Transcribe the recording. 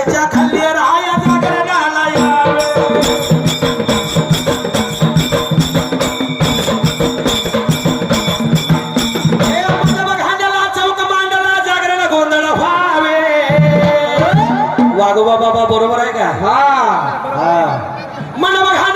खायच्या खाल्ली राया जागरणाला यावे वागोबा बाबा बरोबर आहे का? हा हा मन बघा